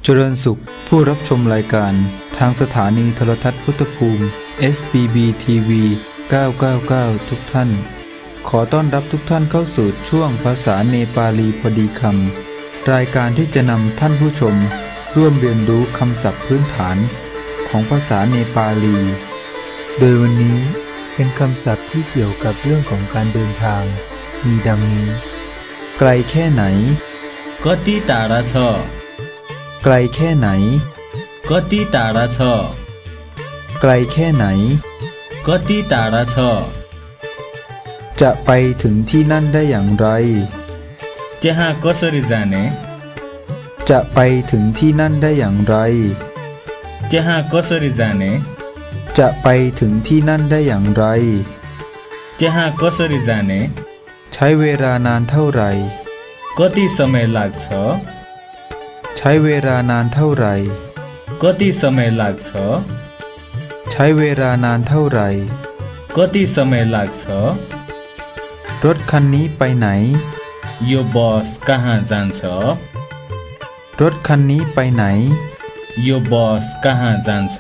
เจริญสุขผู้รับชมรายการทางสถานีโทรทัศน์พุทธภูมิ SBB TV 999 ทุกท่านขอต้อนรับทุกท่านเข้าสู่ช่วงภาษาเนปาลีพอดีคำรายการที่จะนำท่านผู้ชมร่วมเรียนรู้คำศัพท์พื้นฐานของภาษาเนปาลีโดยวันนี้เป็นคำศัพท์ที่เกี่ยวกับเรื่องของการเดินทางมีดังนี้ไกลแค่ไหนकति टाढा छไกลแค่ไหนकति टाढा छ ไกลแค่ไหน कति टाढा छ จะไปถึงที่นั่นได้อย่างไร त्यहाँ कसरी जाने จะไปถึงที่นั่นได้อย่างไร त्यहाँ कसरी जाने จะไปถึงที่นั่นได้อย่างไร त्यहाँ कसरी जाने ใช้เวลานานเท่าไหร่ कति समय लाग्छ ใช้เวลานานเท่าไหร่ कति समय लाग्छ ใช้เวลานานเท่าไหร่ कति समय लाग्छ รถคันนี้ไปไหน यो बस कहाँ जान्छ รถคันนี้ไปไหน यो बस कहाँ जान्छ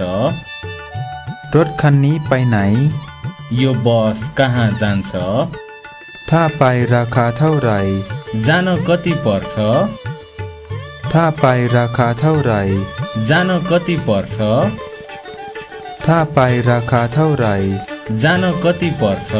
รถคันนี้ไปไหน यो बस कहाँ जान्छ ถ้าไปราคาเท่าไหร่ जान कति पर्छ ถ้าไปราคาเท่าไหร่ जान कति पर्छ ถ้าไปราคาเท่าไหร่ जान कति पर्छ